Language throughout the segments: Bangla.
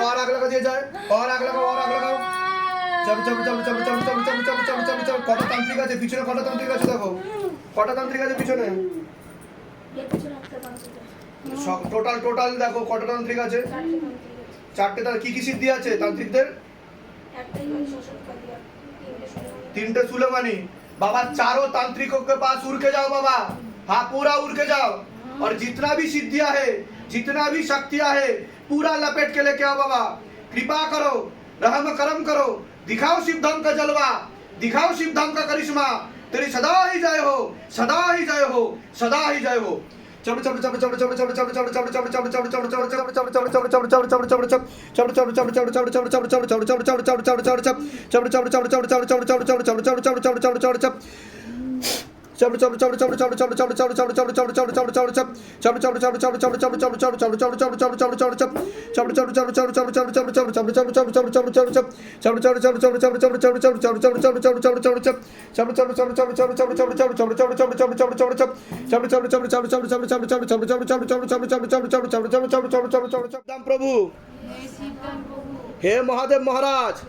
और आग लगा दिया जाए और आग लगाओ কটা তান্ত্রিক আছে পিছনে কটা তান্ত্রিক আছে দেখো কটা তান্ত্রিক আছে পিছনে টোটাল দেখো কটা তান্ত্রিক আছে চারটে তার কি সিদ্ধি আছে तांत्रिकদের तीनटे सुलेमानी बाबा चारों तांत्रिकों के पास उड़ के जाओ बाबा हाँ पूरा उड़ के जाओ और जितना भी सिद्धियां है जितना भी शक्तियां है पूरा लपेट के लेके आओ बाबा कृपा करो रहम करम करो दिखाओ शिवधाम का जलवा दिखाओ शिवधाम का करिश्मा तेरी सदा ही जय हो सदा ही जय हो सदा ही जय हो प्रभु हे महादेव महाराज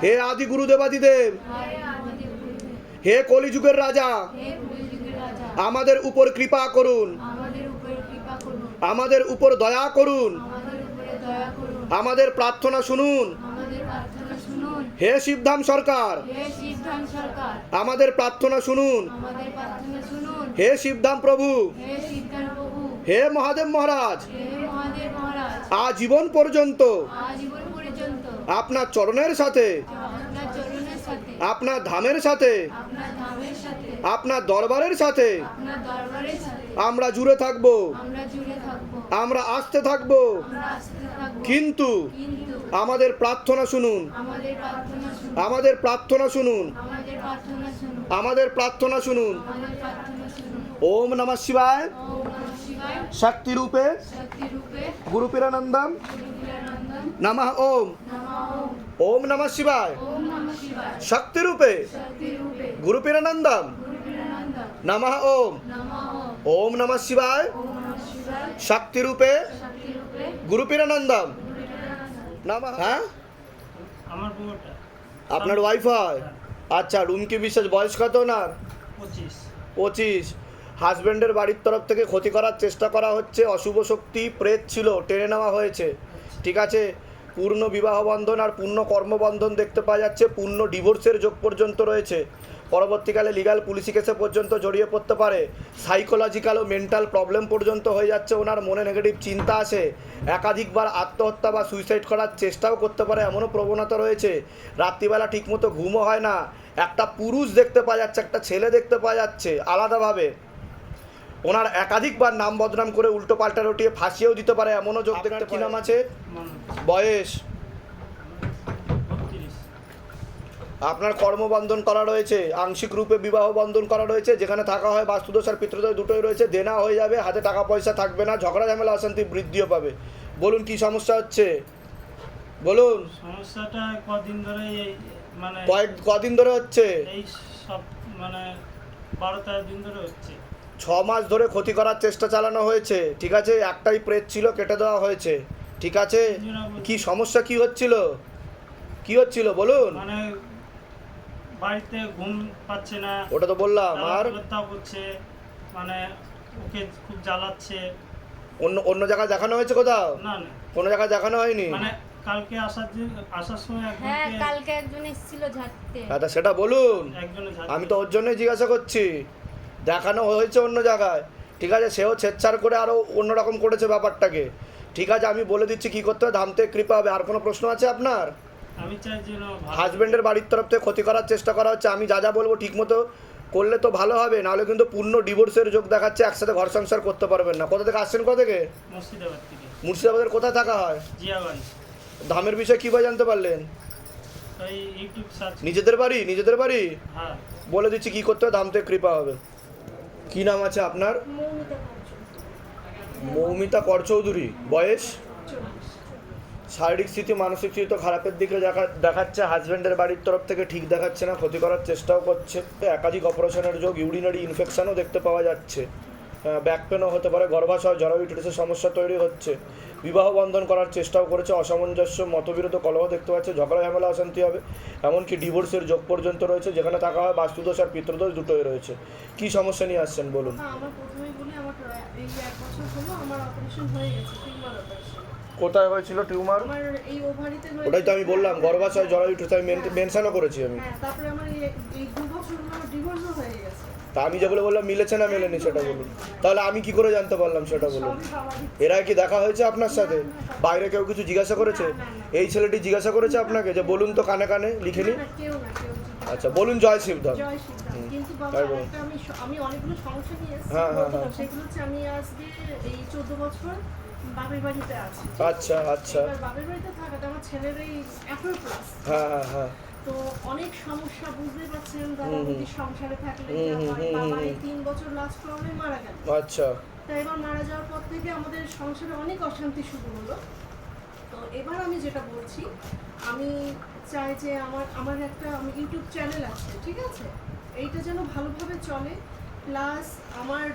हे आदि गुरुदेवादिदेव হে কলিযুগের রাজা আমাদের উপর কৃপা করুন আমাদের উপর দয়া করুন আমাদের প্রার্থনা শুনুন হে শিবধাম সরকার আমাদের প্রার্থনা শুনুন হে শিবধাম প্রভু হে মহাদেব মহারাজ আজীবন পর্যন্ত আপনার চরণের সাথে আপনার ধামের সাথে আপনার দরবারের সাথে আমরা জুড়ে থাকব আমরা আসতে থাকব কিন্তু আমাদের প্রার্থনা শুনুন আমাদের প্রার্থনা শুনুন আমাদের প্রার্থনা শুনুন ওম নমঃ শিবায় শক্তি রূপে গুরুপিরানন্দম নমঃ ওম ओम नमः शिवाय शक्ति रूपे गुरुपिरानंदम नमः ओम ओम नमः शिवाय शक्ति रूपे गुरुपिरानंदम नमः हाँ আপনার ওয়াইফাই আচ্ছা রুমকি বিশ্বাস বয়স কত না 25 হাজবেন্ডের বাড়ির তরফ থেকে ক্ষতি করার চেষ্টা করা হচ্ছে অশুভ শক্তি প্রেত ছিল টেনে নেওয়া হয়েছে ঠিক আছে পূর্ণ বিবাহ বন্ধন আর পূর্ণ কর্মবন্ধন দেখতে পাওয়া যাচ্ছে পূর্ণ ডিভোর্সের যোগ পর্যন্ত রয়েছে পরবর্তীকালে লিগ্যাল পুলিশি কেসে পর্যন্ত জড়িয়ে পড়তে পারে সাইকোলজিক্যাল ও মেন্টাল প্রবলেম পর্যন্ত হয়ে যাচ্ছে ওনার মনে নেগেটিভ চিন্তা আসে একাধিকবার আত্মহত্যা বা সুইসাইড করার চেষ্টাও করতে পারে এমনও প্রবণতা রয়েছে রাত্রিবেলা ঠিকমতো ঘুমও হয় না একটা পুরুষ দেখতে পাওয়া যাচ্ছে একটা ছেলে দেখতে পাওয়া যাচ্ছে আলাদাভাবে ওনার একাধিকবার নাম বদনাম করে উল্টো পাল্টা রটিয়ে ফাঁসিয়েও দিতে পারে এমনও যোগ দেখতে কি নাম আছে বয়স আপনার কর্মবন্ধন করা রয়েছে, আংশিক রূপে বিবাহ বন্ধন করা রয়েছে, যেখানে থাকা হয় বাস্তুদোষ আর পিতৃদোষ দুটোই রয়েছে। দেনা হয়ে যাবে, হাতে টাকা পয়সা থাকবে না, ঝগড়া ঝামেলা অশান্তি বৃদ্ধিও পাবে। বলুন কি সমস্যা হচ্ছে, বলুন। সমস্যাটা কদিন ধরে মানে কদিন ধরে হচ্ছে? এই সব মানে 12-13 দিন ধরে হচ্ছে। 6 মাস ধরে ক্ষতি করার চেষ্টা চালানো হয়েছে, ঠিক আছে? একটাই প্রেত ছিল, কেটে দেওয়া হয়েছে, ঠিক আছে? কি সমস্যা, কি হচ্ছিল, কি হচ্ছিল বলুন। মানে বাড়িতে ঘুম পাচ্ছে না, ওটা তো বললাম। আর তাপ হচ্ছে, মানে ওকে খুব জ্বালাচ্ছে। অন্য অন্য জায়গায় দেখানো হয়েছে কোথাও? না না, কোনো জায়গায় দেখানো হয়নি? মানে কালকে আসার সময় হ্যাঁ, একজনকে কালকে একজন এসেছিল ঝাড়তে। আচ্ছা সেটা বলুন। একজনে আমি তো ওর জন্যই জিজ্ঞাসা করছি, দেখানো হয়েছে অন্য জায়গায়, ঠিক আছে? সেও ছেড়ছাড় করে আরও অন্যরকম করেছে ব্যাপারটাকে, ঠিক আছে? আমি বলে দিচ্ছি কি করতে হবে, ধামতে কৃপা হবে। আর কোনো প্রশ্ন আছে আপনার? আমি চাই যেন হাজব্যান্ডের বাড়ির তরফ থেকে ক্ষতি করার চেষ্টা করা হচ্ছে। আমি যা যা বলবো ঠিক মতো করলে তো ভালো হবে, নাহলে কিন্তু পূর্ণ ডিভোর্সের যোগ দেখাচ্ছে, একসাথে ঘর সংসার করতে পারবেন না। কোথা থেকে আসছেন, কোথা থেকে? মুর্শিদাবাদ থেকে। মুর্শিদাবাদের কোথায় থাকা হয়? জিয়াগঞ্জ। ধামের বিষয়ে কীভাবে জানতে পারলেন? তাই ইউটিউব সার্চ। নিজেদের বাড়ি, নিজেদের বাড়ি? হ্যাঁ, বলে দিচ্ছি কি করতে হবে, ধাম থেকে কৃপা হবে। কি নাম আছে আপনার? মৌমিতা কর চৌধুরী। বয়স? শারীরিক স্থিতি, মানসিক স্থিতি তো খারাপের দিকে দেখাচ্ছে। হাজব্যান্ডের বাড়ির তরফ থেকে ঠিক দেখাচ্ছে না, ক্ষতি করার চেষ্টাও করছে। একাধিক অপারেশনের যোগ, ইউরিনারি ইনফেকশনও দেখতে পাওয়া যাচ্ছে, ব্যাক পেনও হতে পারে, গর্ভাশয় জরায়ুটিসের সমস্যা তৈরি হচ্ছে। বিবাহ বন্ধন করার চেষ্টাও করেছে, অসামঞ্জস্য, মতবিরোধ, কলহ দেখতে পাচ্ছে, ঝগড়া ঝামেলা অশান্তি হবে, এমনকি ডিভোর্সের যোগ পর্যন্ত রয়েছে, যেখানে থাকা হয় বাস্তুদোষ আর পিতৃদোষ দুটোই রয়েছে। কি সমস্যা নিয়ে আসছেন বলুন। আমার প্রথমেই বলি, আমার এই 1 বছর হলো আমার অপারেশন হয়ে গেছে, টিউমার অপারেশন। কোথায় হয়েছিল টিউমার? আমার এই ওভারিতে হয়েছে। ওটাই তো আমি বললাম, গর্ভাশয় জরায়ুটিস আমি মেনশনও করেছি আমি। হ্যাঁ, তারপরে আমার এই 2 বছর হলো আমার ডিভোর্সও হয়ে গেছে। তা আমি যেগুলো বললাম মিলেছে না মেলেনি সেটা বলুন। তাহলে আমি কি করে জানতে পারলাম সেটা বলুন। সবই স্বাভাবিক। এরা কি দেখা হয়েছে আপনার সাথে? বাইরে কেউ কিছু জিজ্ঞাসা করেছে? এই ছেলেটি জিজ্ঞাসা করেছে আপনাকে যে বলুন তো কানে কানে লিখে নি? না, কেউ জিজ্ঞাসা আচ্ছা বলুন জয় শিবধাম। জয় সিদ্ধার্থ। কিন্তু বাবা, তাই বলুন। একটা আমি অনেকগুলো সমস্যা নিয়ে এসেছি। হ্যাঁ, হ্যাঁ, হ্যাঁ। সেগুলো হচ্ছে আমি আজকে এই 14 বছর বাপের বাড়িতে আছি। আচ্ছা আচ্ছা। এবার বাপের বাড়িতে থাকাতে আমার ছেলের এই 18 প্লাস। হ্যাঁ হ্যাঁ হ্যাঁ। তো অনেক সমস্যা বুঝতে পারছেন, হুম, দাদা হুম। বৌদির সংসারে থাকলে হুম, যা হুম, হয়। হুম, বাবা হুম। এই 3 বছর লাস্ট প্রবলেম মারা গেল। আচ্ছা তো এবার মারা যাওয়ার পর থেকে আমাদের সংসারে অনেক অশান্তি শুরু হলো। তো এবার আমি যেটা বলছি, আমি চাই যে আমার একটা ইউটিউব চ্যানেল আছে, ঠিক আছে? এইটা যেন ভালোভাবে চলে। প্লাস আমার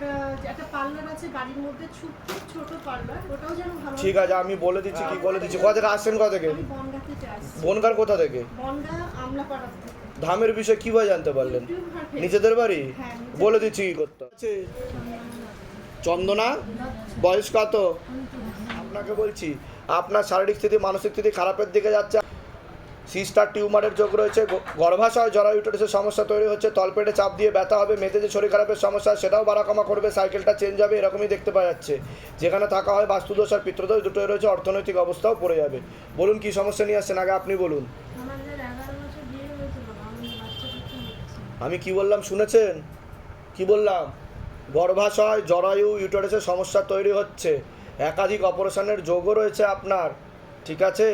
একটা পার্লার আছে বাড়ির মধ্যে, খুব ছোট পার্লার, ওটাও যেন ভালো। ঠিক আছে, আমি বলে দিচ্ছি কি বলে দিচ্ছি। কোথা থেকে আসছেন, কোথা থেকে? আমি বনগাঁতে চাই। বনগার কোথা থেকে? বনগাঁ আমলাপাড়া থেকে। ধামের বিষয়ে কিভাবে জানতে পারলেন? ইউটিউব আর ফেসবুক। নিজেদের বাড়ি? হ্যাঁ, নিজেদের বলে দিচ্ছি কি করতে হবে। চন্দনা, বয়স কত? আপনাকে বলছি, আপনার শারীরিক স্থিতি, মানসিক স্থিতি খারাপের দিকে যাচ্ছে। সিস্টার টিউমারের যোগ রয়েছে, গর্ভাশয় জরায়ুটিসের সমস্যা তৈরি হচ্ছে, তলপেটে চাপ দিয়ে ব্যথা হবে, মেয়েদের যে শরীর খারাপের সমস্যা সেটাও বাড়াকামা করবে, সাইকেলটা চেঞ্জ হবে, এরকমই দেখতে পাওয়া যাচ্ছে। যেখানে থাকা হয় বাস্তুদোষ আর পিতৃদোষ দুটোই রয়েছে, অর্থনৈতিক অবস্থাও পড়ে যাবে। বলুন কি সমস্যা নিয়ে আসছেন, আগে আপনি বলুন। আমাদের 11 বছর বিয়ে হয়েছিল, আমাদের বাচ্চা হচ্ছে। আমি কি বললাম শুনেছেন? কি বললাম? গর্ভাশয় জরায়ু ইউটারাসের সমস্যা তৈরি হচ্ছে, একাধিক অপারেশনের যোগও রয়েছে আপনার, ঠিক আছে?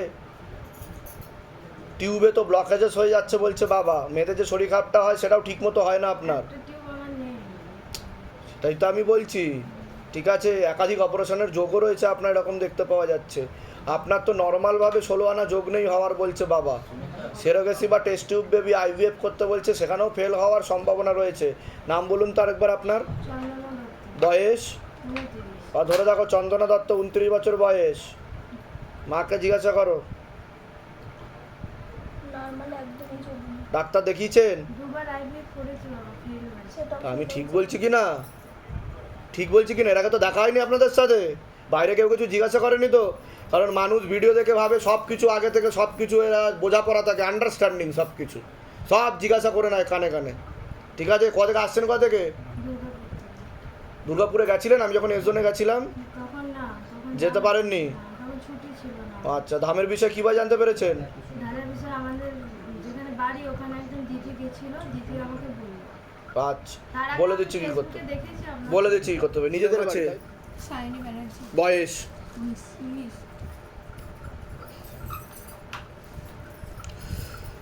টিউবে তো ব্লকেজেস হয়ে যাচ্ছে বলছে বাবা, মেয়েদের যে শরীর খারাপটা হয় সেটাও ঠিক মতো হয় না আপনার, তাই তো আমি বলছি, ঠিক আছে? একাধিক অপারেশনের যোগও রয়েছে আপনার, এরকম দেখতে পাওয়া যাচ্ছে। আপনার তো নর্মালভাবে 16 আনা যোগ নেই হওয়ার বলছে বাবা, সেরোগেসি বা টেস্ট টিউব বেবি আইভিএফ করতে বলছে, সেখানেও ফেল হওয়ার সম্ভাবনা রয়েছে। নাম বলুন তো আরেকবার আপনার। বয়স? বা ধরে দেখো চন্দনা দত্ত, 29 বছর বয়স। মাকে জিজ্ঞাসা করো। ডাক্তার দেখিয়েছেন? আমি ঠিক বলছি কি না? ঠিক বলছি কি না? এর আগে তো দেখা হয়নি আপনাদের সাথে, বাইরে কেউ কিছু জিজ্ঞাসা করেনি তো? কারণ মানুষ ভিডিও দেখে ভাবে সব কিছু আগে থেকে সব কিছু এরা বোঝাপড়া থাকে, আন্ডারস্ট্যান্ডিং সব কিছু, সব জিজ্ঞাসা করে নেয় কানে কানে, ঠিক আছে? কোথা থেকে আসছেন, কোথা থেকে? দুর্গাপুরে গেছিলেন? আমি যখন এসজনে গেছিলাম যেতে পারেননি? আচ্ছা, ধামের বিষয়ে কীভাবে জানতে পেরেছেন? আচ্ছা, বলে দিচ্ছি কি করতে, বলে দিচ্ছি কি করতে হবে। নিজেদের আছে? সায়নী ব্যানার্জি। বয়স? 19।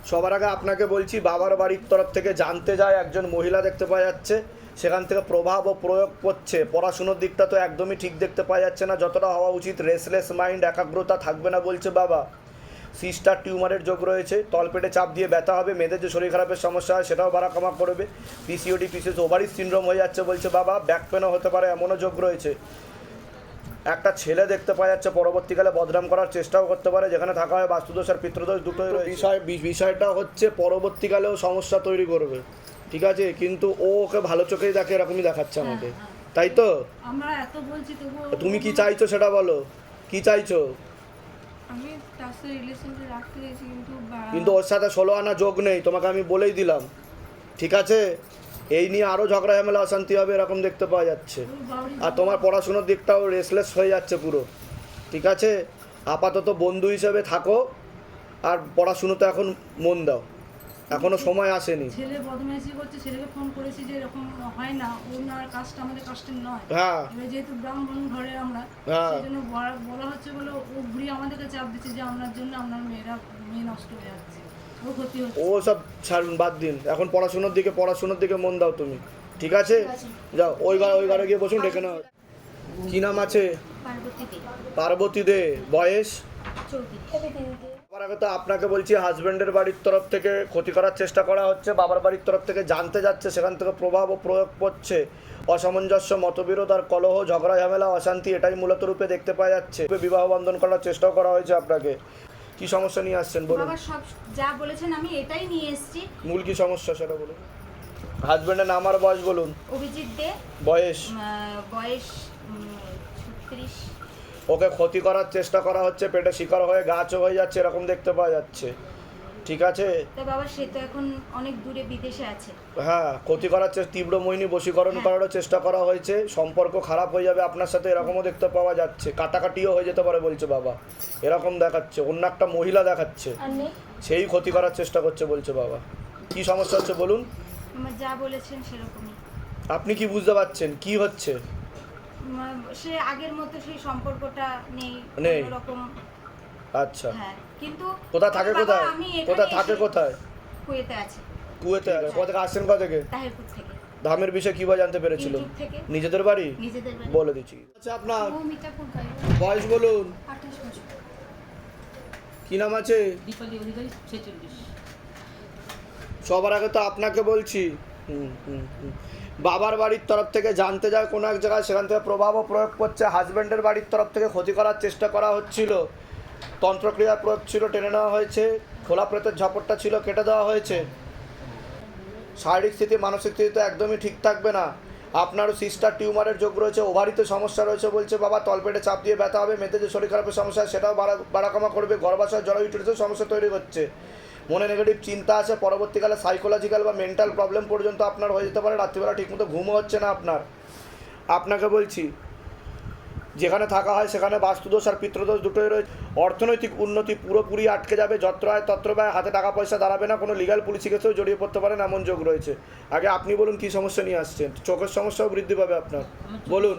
সবার আগে আপনাকে বলছি, বাবার বাড়ির তরফ থেকে জানতে যায় একজন মহিলা দেখতে পাওয়া যাচ্ছে, সেখান থেকে প্রভাব ও প্রয়োগ করছে। পড়াশুনোর দিকটা তো একদমই ঠিক দেখতে পাওয়া যাচ্ছে না যতটা হওয়া উচিত। রেসলেস মাইন্ড, একাগ্রতা থাকবে না বলছে বাবা। সিস্টার টিউমারের যোগ রয়েছে, তলপেটে চাপ দিয়ে ব্যথা হবে, মেয়েদের যে শরীর খারাপের সমস্যা হয় সেটাও বাড়া কমা করবে। পিসিওডি, পিসিএস, ওভারি সিনড্রোম হয়ে যাচ্ছে বলছে বাবা। ব্যাক পেনও হতে পারে, এমনও যোগ রয়েছে। একটা ছেলে দেখতে পাওয়া যাচ্ছে, পরবর্তীকালে বদনাম করার চেষ্টাও করতে পারে। যেখানে থাকা হয় বাস্তুদোষ আর পিতৃদোষ দুটোই রয়েছে। বিষয়টা হচ্ছে পরবর্তীকালেও সমস্যা তৈরি করবে, ঠিক আছে? কিন্তু ও ওকে ভালো চোখেই দেখে, এরকমই দেখাচ্ছে আমাকে, তাই তো? আমরা এত বলছি তবুও তুমি কি চাইছো সেটা বলো, কি চাইছো? আমি তার সাথে রিলেশনটা রাখতে চাইছি, কিন্তু ওর সাথে 16 আনা যোগ নেই, তোমাকে আমি বলেই দিলাম, ঠিক আছে? এই নিয়ে আরও ঝগড়া ঝামেলা অশান্তি হবে, এরকম দেখতে পাওয়া যাচ্ছে। আর তোমার পড়াশুনোর দিকটাও রেসলেস হয়ে যাচ্ছে পুরো, ঠিক আছে? আপাতত বন্ধু হিসেবে থাকো, আর পড়াশুনোতে এখন মন দাও, এখনো সময় আসেনি। ছেলে বদমাইশি করছে, ছেলেকে ফোন করেছি যে এরকম হয় না, ওনার কাজটা আমাদের কাজটা নয়। হ্যাঁ এবার যেহেতু ব্রাহ্মণ ঘরে আমরা, হ্যাঁ। সেই জন্য বলা হচ্ছে বলে ও ঘুরিয়ে আমাদেরকে চাপ দিচ্ছে যে আপনার জন্য আপনার মেয়ে নষ্ট হয়ে যাচ্ছে, ও ক্ষতি হচ্ছে। ও সব ছাড়ুন, বাদ দিন, এখন পড়াশুনোর দিকে মন দাও তুমি, ঠিক আছে? যাও ওই ঘরে গিয়ে বসুন, ডেকে নাও। কি নাম আছে? পার্বতী দে, পার্বতী দে। বয়স? 34। সবার আগে তো আপনাকে বলছি, হাজব্যান্ডের বাড়ির তরফ থেকে ক্ষতি করার চেষ্টা করা হচ্ছে, বাবার বাড়ির তরফ থেকে জানতে যাচ্ছে, সেখান থেকে প্রভাব ও প্রয়োগ করছে। অসামঞ্জস্য, মতবিরোধ আর কলহ, ঝগড়া ঝামেলা, অশান্তি, এটাই মূলত রূপে দেখতে পাওয়া যাচ্ছে। বিবাহ বন্ধন করার চেষ্টাও করা হয়েছে আপনাকে। কি সমস্যা নিয়ে আসছেন বলুন? বাবা সব যা বলেছেন আমি এটাই নিয়ে এসেছি। মূল কি সমস্যা সেটা বলুন। হাজব্যান্ডের নাম আর বয়স বলুন। অভিজিৎ দে, বয়স? বয়স 36। ওকে ক্ষতি করার চেষ্টা করা হচ্ছে, পেটে শিকার হয়ে গাছও হয়ে যাচ্ছে, এরকম দেখতে পাওয়া যাচ্ছে, ঠিক আছে? তো বাবা সে তো এখন অনেক দূরে বিদেশে আছে। হ্যাঁ, ক্ষতি করার চেষ্টা, তীব্র মোহিনী বশীকরণ করারও চেষ্টা করা হয়েছে। সম্পর্ক খারাপ হয়ে যাবে আপনার সাথে, এরকমও দেখতে পাওয়া যাচ্ছে। কাটাকাটিও হয়ে যেতে পারে বলছে বাবা, এরকম দেখাচ্ছে। অন্য একটা মহিলা দেখাচ্ছে, সেই ক্ষতি করার চেষ্টা করছে বলছে বাবা। কি সমস্যা হচ্ছে বলুন? আমার যা বলেছেন সেরকমই। আপনি কি বুঝতে পারছেন কি হচ্ছে? সে আগের মতো সেই সম্পর্কটা নেই, নেই। রকম। আচ্ছা, হ্যাঁ, কিন্তু কোথায় থাকে? বাবা, কোথায় আমি এখানে কোথায় থাকে? এসে- কোথায়? কুয়েতে আছে, কুয়েতে। কোথা থেকে আসছেন? কোথা থেকে? তাহিরপুর থেকে। ধামের বিষয়ে কিভাবে জানতে পেরেছিল? ইউটিউব থেকে। নিজেদের বাড়ি? নিজেদের বাড়ি। বলে দিচ্ছি। আচ্ছা, আপনার মৌমিতা পুরকাই, বয়স বলুন। 28 বছর। কি নাম আছে? দীপালি অধিকারী 46। সবার আগে তো আপনাকে বলছি, বাবার বাড়ির তরফ থেকে জানতে যায় কোনো এক জায়গায়, সেখান থেকে প্রভাবও প্রয়োগ করছে। হাজব্যান্ডের বাড়ির তরফ থেকে ক্ষতি করার চেষ্টা করা হচ্ছিল, তন্ত্রক্রিয়া প্রয়োগ ছিল, টেনে নেওয়া হয়েছে। খোলা প্রেতের ঝাপটটা ছিল, কেটে দেওয়া হয়েছে। শারীরিক স্থিতি, মানসিক স্থিতি তো একদমই ঠিক থাকবে না। আপনারও সিস্টার টিউমারের যোগ রয়েছে, ওভারিতে সমস্যা রয়েছে বলছে বাবা। তলপেটে চাপ দিয়ে ব্যথা হবে, মেয়েদের যে শরীর খারাপের সমস্যা সেটাও বাড়া কমা করবে। গর্ভাশয়, জল, ইউটেরাসের সমস্যা তৈরি হচ্ছে। মনে নেগেটিভ চিন্তা আছে, পরবর্তীকালে সাইকোলজিক্যাল বা মেন্টাল প্রবলেম পর্যন্ত আপনার হয়ে যেতে পারে। রাত্রিবেলা ঠিকমতো ঘুমও হচ্ছে না আপনাকে বলছি। যেখানে থাকা হয় সেখানে বাস্তুদোষ আর পিতৃদোষ দুটোই রয়েছে। অর্থনৈতিক উন্নতি পুরোপুরি আটকে যাবে, যত্র আয় তত্র ব্যয়, হাতে টাকা পয়সা দাঁড়াবে না। কোনো লিগ্যাল পুলিশি কেসেও জড়িয়ে পড়তে পারেন, এমন যোগ রয়েছে। আগে আপনি বলুন কি সমস্যা নিয়ে আসছেন? চোখের সমস্যাও বৃদ্ধি পাবে আপনার, বলুন।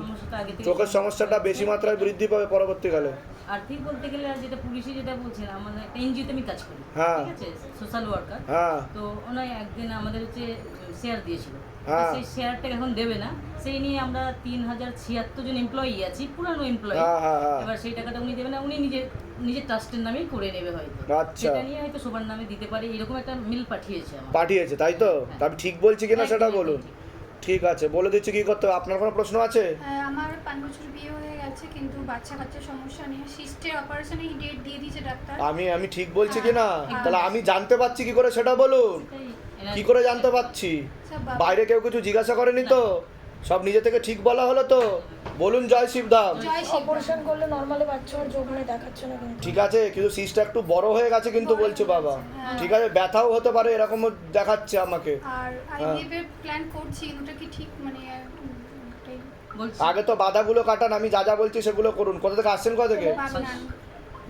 চোখের সমস্যাটা বেশি মাত্রায় বৃদ্ধি পাবে পরবর্তীকালে। আর্থিক বলতে গেলে আর যেটা পুলিশে যেটা বলছেন, আমাদের একটা এনজিওতে আমি কাজ করি, হ্যাঁ। ঠিক আছে, সোশ্যাল ওয়ার্কার। হ্যাঁ। তো ওনাই একদিন আমাদের হচ্ছে শেয়ার দিয়েছিল, হ্যাঁ। সেই শেয়ারটা এখন দেবে না, সেই নিয়ে আমরা 3076 জন এমপ্লয়ি আছি, পুরানো এমপ্লয়ি। হ্যাঁ, হ্যাঁ, হ্যাঁ। এবার সেই টাকাটা উনি দেবে না, উনি নিজের ট্রাস্টের নামেই করে নেবে হয়তো। আচ্ছা। সেটা নিয়ে হয়তো সবার নামে দিতে পারে, এরকম একটা মিল পাঠিয়েছে আমার। পাঠিয়েছে, তাই তো? তা আমি ঠিক বলছি কিনা সেটা একদমই বলুন। ঠিক। ঠিক আছে, বলে দিচ্ছি কি করতে হবে। আপনার কোনো প্রশ্ন আছে? হ্যাঁ, আমার 5 বছর বিয়ে হয়ে গেছে, কিন্তু বাচ্চা কাচ্চার সমস্যা নেই। সিস্টের অপারেশনে ডেট দিয়ে দিয়েছে ডাক্তার। আমি ঠিক বলছি কিনা? তাহলে আমি জানতে পাচ্ছি কি করে সেটা বলুন। কি করে জানতে পাচ্ছি? সব বাবা। বাইরে কেউ কিছু জিজ্ঞাসা করেনি তো? সব নিজে থেকে ঠিক বলা হলো তো? বলুন জয় শিবধাম। জয় শিব। অপারেশন করলে নর্মালি বাচ্চা আর যোগ হয়ে দেখাচ্ছে না কিন্তু। ঠিক আছে, কিন্তু সিস্টটা একটু বড় হয়ে গেছে কিন্তু বলছে বাবা। ঠিক আছে, ব্যথাও হতে পারে, এরকমও দেখাচ্ছে আমাকে। আর আইভিএফ এর প্ল্যান করছি, ওটা কি ঠিক? মানে ওটাই বলছি আগে তো বাধাগুলো কাটান, আমি যা যা বলছি সেগুলো করুন। কোথা থেকে আসছেন? কোথা থেকে? ভাবনান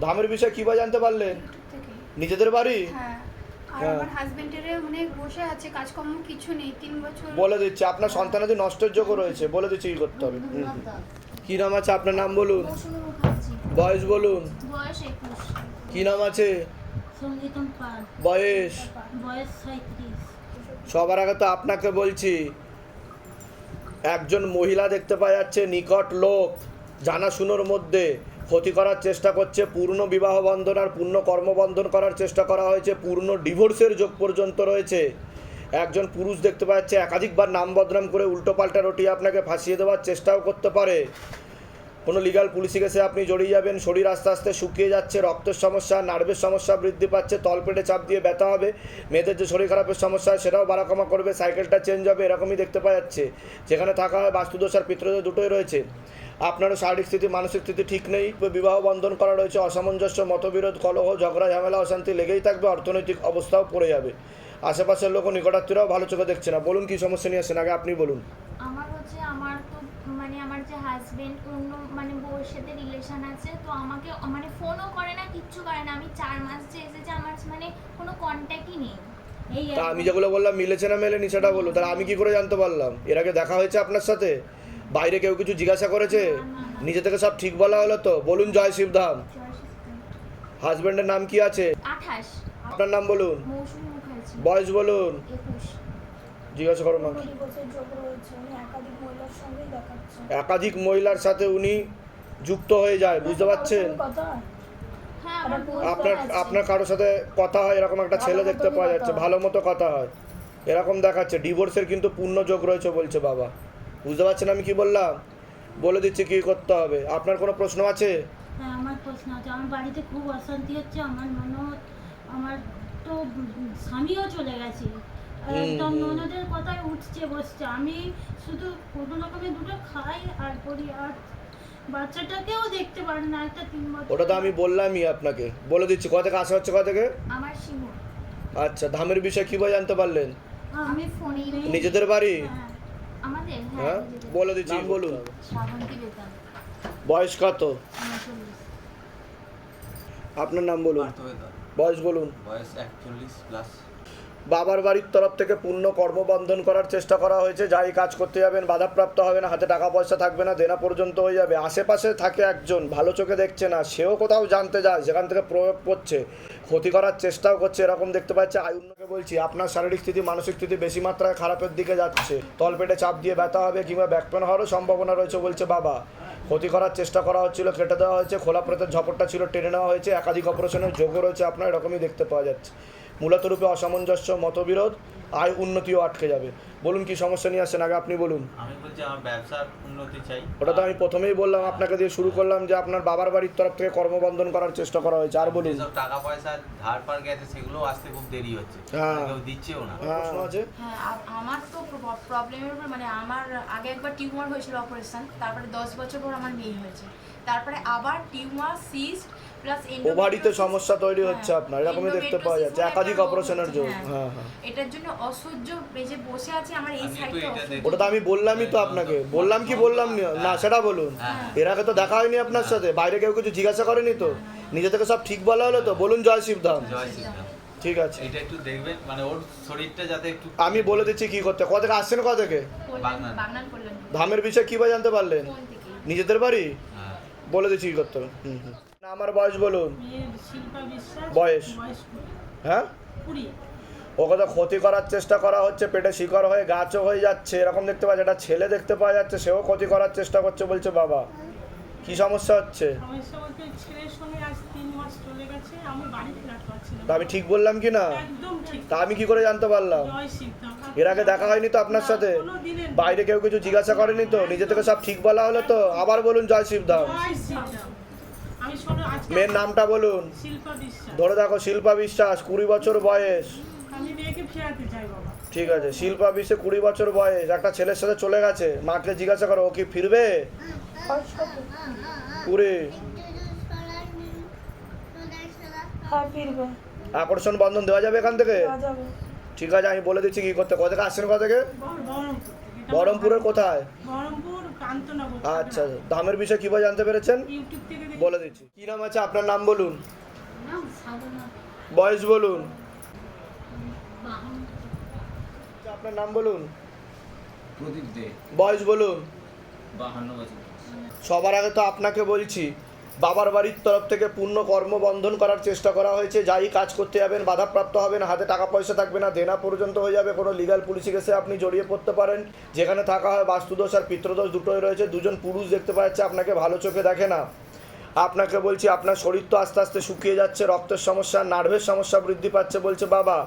ধামের বিষয়ে কিভাবে জানতে পারলেন? থেকে। নিজেদের বাড়ি? হ্যাঁ। আর হ্যাঁ। আমার হাজবেন্ডের মানে বসে আছে, কাজকর্ম কিছু নেই, 3 বছর। বলে দিচ্ছি, আপনার সন্তানাদি নষ্টের যোগ্য রয়েছে, বলে দিচ্ছি কি করতে হবে। কি নাম আছে আপনার? নাম বলুন। মৌসুমী মুখার্জি, বয়স বলুন। বয়স 21। কি নাম আছে? সঙ্গীতম পাল, বয়স? বয়স 37। সবার আগে তো আপনাকে বলছি, একজন মহিলা দেখতে পাওয়া যাচ্ছে, নিকট লোক জানাশুনোর মধ্যে ক্ষতি করার চেষ্টা করছে, পূর্ণ বিবাহ বন্ধন আর পূর্ণ কর্মবন্ধন করার চেষ্টা করা হয়েছে, পূর্ণ ডিভোর্সের যোগ পর্যন্ত রয়েছে। একজন পুরুষ দেখতে পাওয়া যাচ্ছে একাধিকবার নাম বদনাম করে উল্টোপাল্টা রটিয়ে আপনাকে ফাঁসিয়ে দেওয়ার চেষ্টাও করতে পারে। কোনো লিগাল পুলিশি কেসে আপনি জড়িয়ে যাবেন, শরীর আস্তে আস্তে শুকিয়ে যাচ্ছে, রক্তের সমস্যা, নার্ভের সমস্যা বৃদ্ধি পাচ্ছে, তলপেটে চাপ দিয়ে ব্যথা হবে, মেয়েদের যে শরীর খারাপের সমস্যা সেটাও বাড়াকমা করবে, সাইকেলটা চেঞ্জ হবে, এরকমই দেখতে পাওয়া যাচ্ছে। যেখানে থাকা হয় বাস্তুদোষ আর পিতৃদোষ দুটোই রয়েছে। আপনারও শারীরিক স্থিতি মানসিক স্থিতি ঠিক নেই, বিবাহ বন্ধন করা রয়েছে, অসামঞ্জস্য, মতবিরোধ, কলহ, ঝগড়া, ঝামেলা, অশান্তি লেগেই থাকবে, অর্থনৈতিক অবস্থাও পড়ে যাবে। আশেপাশের লোক ও নিকটাত্মীয়রাও ভালো চোখে দেখছে না। বলুন কি সমস্যা নিয়ে আসেন, আগে আপনি বলুন। আমার হচ্ছে আমার তো মানে আমার যে হাজবেন্ড অন্য মানে বউর সাথে রিলেশন আছে, তো আমাকে মানে ফোনও করে না, কিচ্ছু করে না। আমি 4 মাস যে এসেছে আমার মানে কোনো কন্ট্যাক্টই নেই। এই তা আমি যেগুলো বললাম মিলেছে না মেলেনি সেটা বলুন, তাহলে আমি কি করে জানতে পারলাম? এর আগে দেখা হয়েছে আপনার সাথে? বাইরে কেউ কিছু জিজ্ঞাসা করেছে? নিজে থেকে সব ঠিক বলা হলো তো? বলুন জয় শিবধাম। হাজবেন্ডের নাম কি আছে? 28। আপনার নাম বলুন। মৌসুমী মুখার্জি। বয়স বলুন। 21। জিজ্ঞাসা করো মা। ডিভোর্সের যোগ রয়েছে, উনি একাধিক মহিলার সঙ্গেই দেখাচ্ছে। একাধিক মহিলার সাথে উনি যুক্ত হয়ে যায়, বুঝতে পারছেন? কথা হ্যাঁ আমার আপনার আপনার কারোর সাথে কথা হয়, এরকম একটা ছেলে দেখতে পাওয়া যাচ্ছে, ভালো মতো কথা হয়, এরকম দেখাচ্ছে। ডিভোর্সের কিন্তু পূর্ণ যোগ রয়েছে বলছে বাবা। বুঝতে পারছেন আমি কি বললাম? বলে দিচ্ছি কি করতে হবে। আপনার কোনো প্রশ্ন আছে? হ্যাঁ, আমার প্রশ্ন আছে। আমার বাড়িতে খুব অশান্তি হচ্ছে। আমার ননদ, আমার তো স্বামীও চলে গেছে, একদম ননদের কথায় উঠছে বসছে। আমি শুধু কোনো রকমের দুটো খাই আর করি, আর বাচ্চাটাকেও দেখতে পারি না, একটা 3 বছর। ওটা তো আমি বললামই আপনাকে, বলে দিচ্ছি। কোথা থেকে আসা হচ্ছে, কোথা থেকে? আমার শিমুর। আচ্ছা, ধামের বিষয়ে কীভাবে জানতে পারলেন? আমি ফোনেই নিজেদের বাড়ি? হ্যাঁ, আমাদের হ্যাঁ, বলে দিচ্ছি, বলুন। শ্রাবন্তী বেতন। বয়স কত? 39। আপনার নাম বলুন। বয়স বলুন। বয়স 41+। বাবার বাড়ির তরফ থেকে পূর্ণ কর্মবন্ধন করার চেষ্টা করা হয়েছে। যাই কাজ করতে যাবেন বাধাপ্রাপ্ত হবে না, হাতে টাকা পয়সা থাকবে না, দেনা পর্যন্ত হয়ে যাবে। আশেপাশে থাকে একজন, ভালো চোখে দেখছে না, সেও কোথাও জানতে যায়, সেখান থেকে প্রয়োগ করছে, ক্ষতি করার চেষ্টাও করছে, এরকম দেখতে পাচ্ছে। আয়ুর্ণকে বলছি, আপনার শারীরিক স্থিতি মানসিক স্থিতি বেশি মাত্রায় খারাপের দিকে যাচ্ছে, তলপেটে চাপ দিয়ে ব্যথা হবে কিংবা ব্যাকপেন হওয়ারও সম্ভাবনা রয়েছে বলছে বাবা। ক্ষতি করার চেষ্টা করা হচ্ছিল, কেটে দেওয়া হয়েছে, খোলা প্রেতের ঝপটটা ছিল, টেনে নেওয়া হয়েছে, একাধিক অপারেশনের যোগও রয়েছে আপনার, এরকমই দেখতে পাওয়া যাচ্ছে। মূলত রূপে অসামঞ্জস্য, মতবিরোধ, আয় উন্নতিও আটকে যাবে। বলুন কি সমস্যা নিয়ে আসছেন, আগে আপনি বলুন। আমি বলছি আমার ব্যবসার উন্নতি চাই। ওটা তো আমি প্রথমেই বললাম, আপনাকে দিয়ে শুরু করলাম যে আপনার বাবার বাড়ির তরফ থেকে কর্মবন্ধন করার চেষ্টা করা হয়েছে। আর বলুন। যেসব টাকা পয়সা ধার পার গেছে সেগুলো আসতে খুব দেরি হচ্ছে, হ্যাঁ। কেউ দিচ্ছেও না। প্রশ্ন আছে? হ্যাঁ, আমার তো প্রবলেমের উপর মানে আমার আগে একবার টিউমার হয়েছিল অপারেশন, তারপরে 10 বছর পর আমার মেয়ে হয়েছে, তারপরে আবার টিউমার সিস্ট প্লাস ওভারিতে সমস্যা তৈরি হচ্ছে আপনার, এরকমই দেখতে পাওয়া যাচ্ছে, একাধিক অপারেশনের জন্য। হ্যাঁ হ্যাঁ, এটার জন্য অসহ্য বেজে বসে আছে আমার এই আমি তো সাইডটা এটা দেখি। ওটা তো আমি বললামই তো আপনাকে, বললাম কি বললাম না সেটা বলুন। এর আগে তো দেখা হয়নি আপনার সাথে, বাইরে কেউ কিছু জিজ্ঞাসা করেনি তো? নিজে থেকে সব ঠিক বলা হলো তো? বলুন জয় শিবধাম। জয় শ্রীরাম। ঠিক আছে, এটা একটু দেখবেন, মানে ওর শরীরটা যাতে একটু। আমি বলে দিচ্ছি কি করতে। কোথা থেকে আসছেন, কোথা থেকে? বাগনান। বাগনান করলেন ধামের বিষয়ে কীভাবে জানতে পারলেন? ফোন থেকে। নিজেদের বাড়ি? হ্যাঁ। বলে দিচ্ছি কি করতে হবে। না, আমার বয়স বলুন। মেয়ের শিল্পা বিশ্বাস। বয়স? বয়স 20। হ্যাঁ, ও কথা ক্ষতি করার চেষ্টা করা হচ্ছে, পেটে শিকড় হয়ে গাছও হয়ে যাচ্ছে, এরকম দেখতে পাচ্ছে। একটা ছেলে দেখতে পাওয়া যাচ্ছে, সেও ক্ষতি করার চেষ্টা করছে বলছে বাবা। কি সমস্যা হচ্ছে? সমস্যা বলতে ছেলের সঙ্গে আজ 3 মাস চলে গেছে, আমি বাড়ি ফেরাতে পারছি না। তা আমি ঠিক বললাম কি না? একদম ঠিক। তা আমি কি করে জানতে পারলাম? জয় শিবধাম। এর আগে দেখা হয়নি তো আপনার সাথে? বাইরে কেউ কিছু জিজ্ঞাসা করেনি তো? নিজে থেকে সব ঠিক বলা হলো তো? আবার বলুন জয় শিবধাম। জয় শিবধাম। আমি শোনো আজকে মেয়ের নামটা বলুন। শিল্পা বিশ্বাস। ধরে দেখো, শিল্পা বিশ্বাস, 20 বছর বয়স। আমি মেয়েকে ফেরাতে চাই বাবা। ঠিক আছে, শিল্পা বিশ্বাস, 20 বছর বয়স, একটা ছেলের সাথে চলে গেছে। মাকে জিজ্ঞাসা করো ও কি ফিরবে? 20। হ্যাঁ, ফিরবে, আকর্ষণ বন্ধন দেওয়া যাবে এখান থেকে? পাওয়া যাবে। ঠিক আছে, আমি বলে দিচ্ছি কি করতে। কোথা থেকে আসছেন, কোথা থেকে? বহরমপুর থেকে। বহরমপুরের কোথায়? বহরমপুর কান্তনগর। আচ্ছা, দামের বিষয়ে কিভাবে জানতে পেরেছেন? ইউটিউব থেকে দেখে। বলে দিচ্ছি। কি নাম আছে আপনার? নাম বলুন। নাম সাধনা। বয়স বলুন। 52। আপনার নাম বলুন। প্রদীপ দে। বয়স বলুন। 52 বছর। সবার আগে তো আপনাকে বলছি, বাবার বাড়ির তরফ থেকে পূর্ণ কর্ম বন্ধন করার চেষ্টা করা হয়েছে। যাই কাজ করতে যাবেন বাধাপ্রাপ্ত হবেন, হাতে টাকা পয়সা থাকবে না, দেনা পর্যন্ত হয়ে যাবে, কোনো লিগ্যাল পুলিশি কেসে আপনি জড়িয়ে পড়তে পারেন। যেখানে থাকা হয় বাস্তুদোষ আর পিতৃদোষ দুটোই রয়েছে। দুজন পুরুষ দেখতে পাওয়া যাচ্ছে, আপনাকে ভালো চোখে দেখে না। আপনাকে বলছি আপনার শরীর তো আস্তে আস্তে শুকিয়ে যাচ্ছে, রক্তের সমস্যা, নার্ভের সমস্যা বৃদ্ধি পাচ্ছে বলছে বাবা।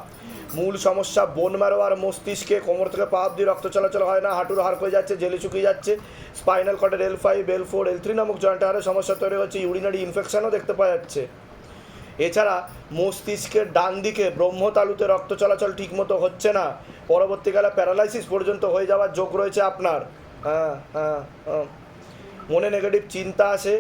মূল সমস্যা বোন ম্যারো আর মস্তিষ্কে, কোমর থেকে পা অব্দি রক্ত চলাচল হয় না, হাঁটুর হাড় হয়ে যাচ্ছে, জেলে শুকিয়ে যাচ্ছে, স্পাইনাল কর্ডের L5 L4 L3 নামক জয়েন্ট হাড়ের সমস্যা তৈরি হচ্ছে, ইউরিনারি ইনফেকশনও দেখতে পাওয়া যাচ্ছে। এছাড়া মস্তিষ্কের ডান দিকে ব্রহ্মতালুতে রক্ত চলাচল ঠিকমতো হচ্ছে না, পরবর্তীকালে প্যারালাইসিস পর্যন্ত হয়ে যাওয়ার যোগ রয়েছে আপনার। মনে নেগেটিভ চিন্তা আসে,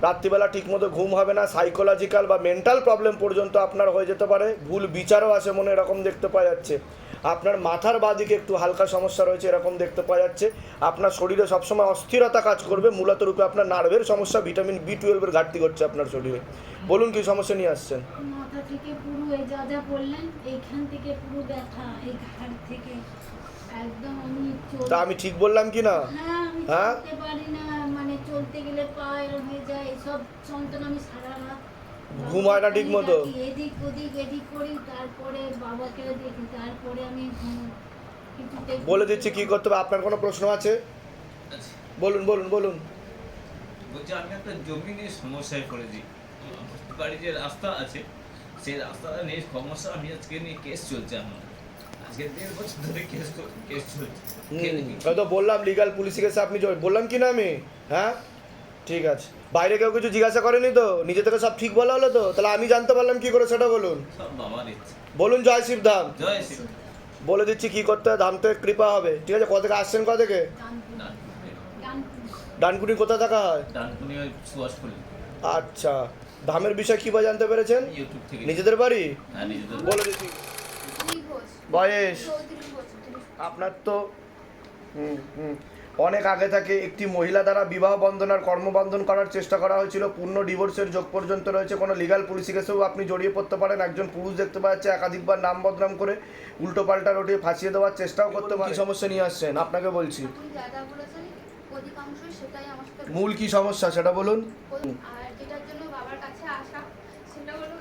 রাত্রিবেলা ঠিকমতো ঘুম হবে না, সাইকোলজিক্যাল বা মেন্টাল প্রবলেম পর্যন্ত আপনার হয়ে যেতে পারে, ভুল বিচারও আসে মনে, এরকম দেখতে পাওয়া যাচ্ছে। আপনার মাথার বাঁদিকে একটু হালকা সমস্যা রয়েছে, এরকম দেখতে পাওয়া যাচ্ছে। আপনার শরীরে সবসময় অস্থিরতা কাজ করবে, মূলত রূপে আপনার নার্ভের সমস্যা, ভিটামিন B12 এর ঘাটতি ঘটছে আপনার শরীরে। বলুন কি সমস্যা নিয়ে আসছেন? মাথা থেকে পুরো এই যা যা বললেন এইখান থেকে পুরো ব্যথা, এই ঘাড় থেকে একদম আমি তা আমি ঠিক বললাম কি না? হ্যাঁ আমি হ্যাঁ? চলতে পারি না, মানে চলতে গেলে পা এরম হয়ে যায়, এইসব যন্ত্রণা আমি সারা রাত ঘুম হয় না ঠিক মতো? এদিক ওদিক এদিক করি, তারপরে বাবাকে দেখি, তারপরে আমি কিছুতে বলে দিচ্ছি কি করতে হবে। আপনার কোনো প্রশ্ন আছে? বলুন বলুন বলুন। বলছি আমি একটা জমি নিয়ে সমস্যায় পড়েছি। বাড়ি যে রাস্তা আছে সেই রাস্তাটা নিয়ে সমস্যা, আমি আজকে নিয়ে কেস চলছে আমার, আজকে 1.5 বছর ধরে কেস চলছে। হয়তো বললাম লিগ্যাল পুলিশি কেসে আপনি বললাম কি না আমি? হ্যাঁ ঠিক আছে। বাইরে কেউ কিছু জিজ্ঞাসা করেনি তো? নিজে থেকে সব ঠিক বলা হলো তো? তাহলে আমি জানতে পারলাম কি করে সেটা বলুন। সব বাবার ইচ্ছে। বলুন জয় শিবধাম। জয় শিব। বলে দিচ্ছি কি করতে হয়, ধাম থেকে কৃপা হবে। ঠিক আছে, কোথা থেকে আসছেন? কোথা থেকে? ডানকুনি কোথায় থাকা হয়? ডানকুনি ওই সুয়াসপল্লী। আচ্ছা, ধামের বিষয় কি বা জানতে পেরেছেন? ইউটিউব থেকে। নিজেদের বাড়ি? হ্যাঁ নিজেদের। বলে দিচ্ছি বয়স আপনার তো অনেক আগে থেকে একটি মহিলা দ্বারা বিবাহ বন্ধন আর কর্মবন্ধন করার চেষ্টা করা হয়েছিল, পূর্ণ ডিভোর্সের যোগ পর্যন্ত রয়েছে। কোনো লিগ্যাল পুলিশি কেসেও আপনি জড়িয়ে পড়তে পারেন। একজন পুরুষ দেখতে পাওয়া যাচ্ছে, একাধিকবার নাম বদনাম করে উল্টো পাল্টা রটিয়ে ফাঁসিয়ে দেওয়ার চেষ্টাও করতে পারেন। কি সমস্যা নিয়ে আসছেন আপনাকে বলছি? মূল কি সমস্যা সেটা বলুন। আর যেটার জন্য বাবার কাছে আসা সেটা হলো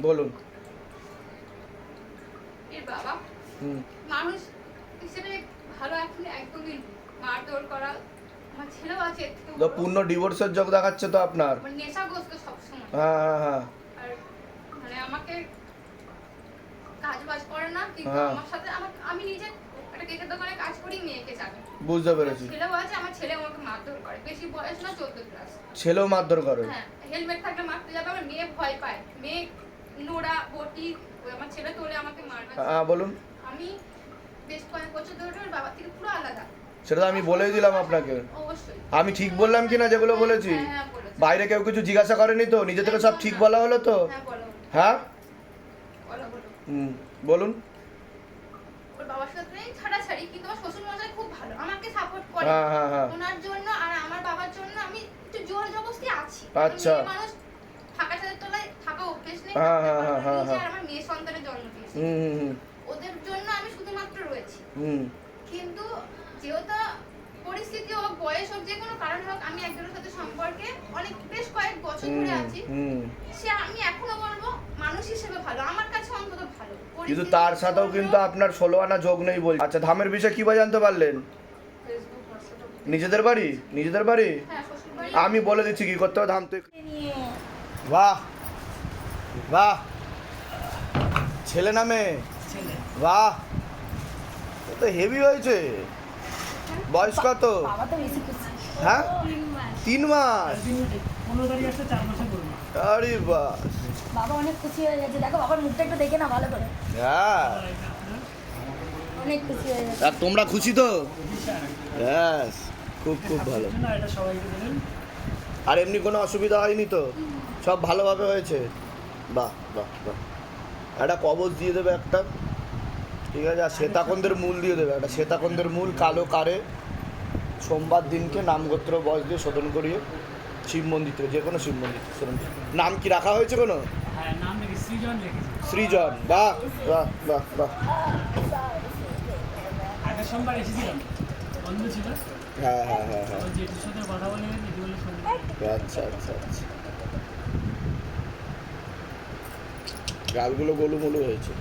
বলুন। এর বাবা মানুষ হিসেবে ভালো এখন একদমই মারধর করা, আমার ছেলেও আছে তো পূর্ণ ডিভোর্সের যোগ দেখাচ্ছে তো আপনার। মানে নেশাগ্রস্ত সবসময়। হ্যাঁ হ্যাঁ হ্যাঁ। আর মানে আমাকে কাজ বাজ করে না, কিন্তু আমার সাথে আমি নিজে একটা কেকের দোকানে কাজ করি, মেয়েকে চাকরি। বুঝতে পেরেছি। ছেলেও আছে, আমার ছেলে আমাকে মারধর করে, বেশি বয়স না 14 ক্লাস। ছেলেও মারধর করে? হ্যাঁ, হেলমেট থাকলে মারতে যাবে, আমার মেয়ে ভয় পায়, মেয়ে নোড়া বটি, আমার ছেলে তোলে আমাকে মারবে। হ্যাঁ বলুন। আমি বেশ কয়েক বছর ধরে ওর বাবা থেকে পুরো আলাদা। সেটা আমি বলেই দিলাম আপনাকে। অবশ্যই। আমি ঠিক বললাম কি না যেগুলো বলেছি? বাইরে কেউ কিছু জিজ্ঞাসা করেনি তো? নিজে থেকে সব ঠিক বলা হলো তো? হ্যাঁ বলুন। ওর বাবার সাথে ছাড়াছাড়ি, কিন্তু আমার শ্বশুর মশাই খুব ভালো, আমাকে সাপোর্ট করে। ওনার জন্য আর আমার বাবার জন্য আমি একটু জোর জবরদস্তি আছি। আচ্ছা। মানুষ থাকা ছাদের তলায় থাকা অভ্যেস নেই। আমার মেয়ে সন্তানের জন্ম দিয়েছি, ওদের জন্য আমি শুধুমাত্র রয়েছি। কিন্তু যেহেতু পরিস্থিতি হোক, বয়স হোক, যে কোনো কারণ হোক, আমি একজনের সাথে সম্পর্কে অনেক বেশ কয়েক বছর ধরে আছি। সে আমি এখনো বলবো মানুষ হিসেবে ভালো, আমার কাছে অন্তত ভালো। কিন্তু তার সাথেও কিন্তু আপনার 16 আনা যোগ নেই বলছি। আচ্ছা, ধামের বিষয় কি বা জানতে পারলেন? নিজেদের বাড়ি? নিজেদের বাড়ি? আমি বলে দিচ্ছি কি করতে হবে ধাম থেকে। বাহ বাহ, ছেলে নামে? বাহ, তো হেভি হয়েছে। বয়স কত? হ্যাঁ 3 মাস। 15 তারিখ আসছে, 4 মাসে করবো। আরে বাহ, বাবা অনেক খুশি হয়ে গেছে। দেখো বাবার মুখটা একটু দেখে না ভালো করে। হ্যাঁ অনেক খুশি হয়ে গেছে। আর তোমরা খুশি তো? ব্যাস, খুব খুব ভালো। এটা সবাইকে দেবেন। আর এমনি কোনো অসুবিধা হয়নি তো? সব ভালোভাবে হয়েছে? বাহ বাহ বাহ। একটা কবচ দিয়ে দেবে একটা, ঠিক আছে? আর শ্বেতাকন্দের মূল দিয়ে দেবে একটা, শ্বেতাকন্দের মূল কালো কারে সোমবার দিনকে নামগোত্র বয়স দিয়ে শোধন করিয়ে শিব মন্দির থেকে, যে কোনো শিব মন্দির। নাম কি রাখা হয়েছে কোনো? হ্যাঁ, নাম লিখে সৃজন লিখেছি। সৃজন। বাহ বাহ বাহ বাহ। আগের সোমবার এসেছিলাম, বন্ধু ছিল। হ্যাঁ হ্যাঁ হ্যাঁ হ্যাঁ। জেঠুর সাথে কথা বলে জেঠু বলে আচ্ছা আচ্ছা আচ্ছা, গালগুলো গোলুমোলু হয়েছে।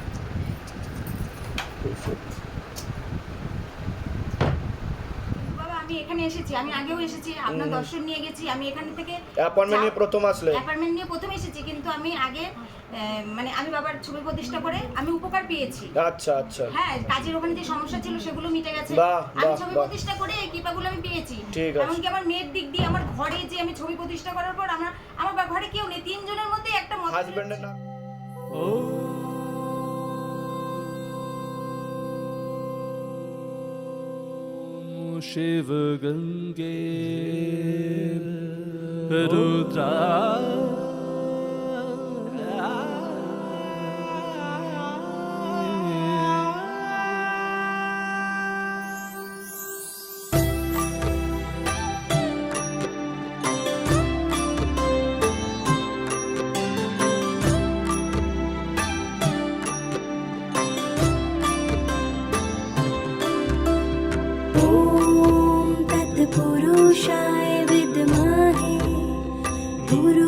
বাবা আমি এখানে এসেছি, আমি আগেও এসেছি, আপনার দর্শন নিয়ে গেছি, আমি এখান থেকে অ্যাপয়েন্টমেন্ট নিয়ে প্রথম আসলে? অ্যাপার্টমেন্ট নিয়ে প্রথম এসেছি, কিন্তু আমি আগে মানে আমি বাবার ছবি প্রতিষ্ঠা করে আমি উপকার পেয়েছি। আচ্ছা আচ্ছা, হ্যাঁ, কাজের ওখানে যে সমস্যা ছিল সেগুলো মিটে গেছে, বাহ, আমি বাহ, ছবি বাহ। প্রতিষ্ঠা করে এই কৃপাগুলো আমি পেয়েছি। ঠিক আছে। এমনকি আমার মেয়ের দিক দিয়ে আমার ঘরে যে আমি ছবি প্রতিষ্ঠা করার পর আমার ঘরে কেউ নেই, 3 জনের মধ্যে একটা মত হাজবেন্ডের নাম? शिव गंगे रुद्रा ॐ तत्पुरुषाय विद्महे गुरु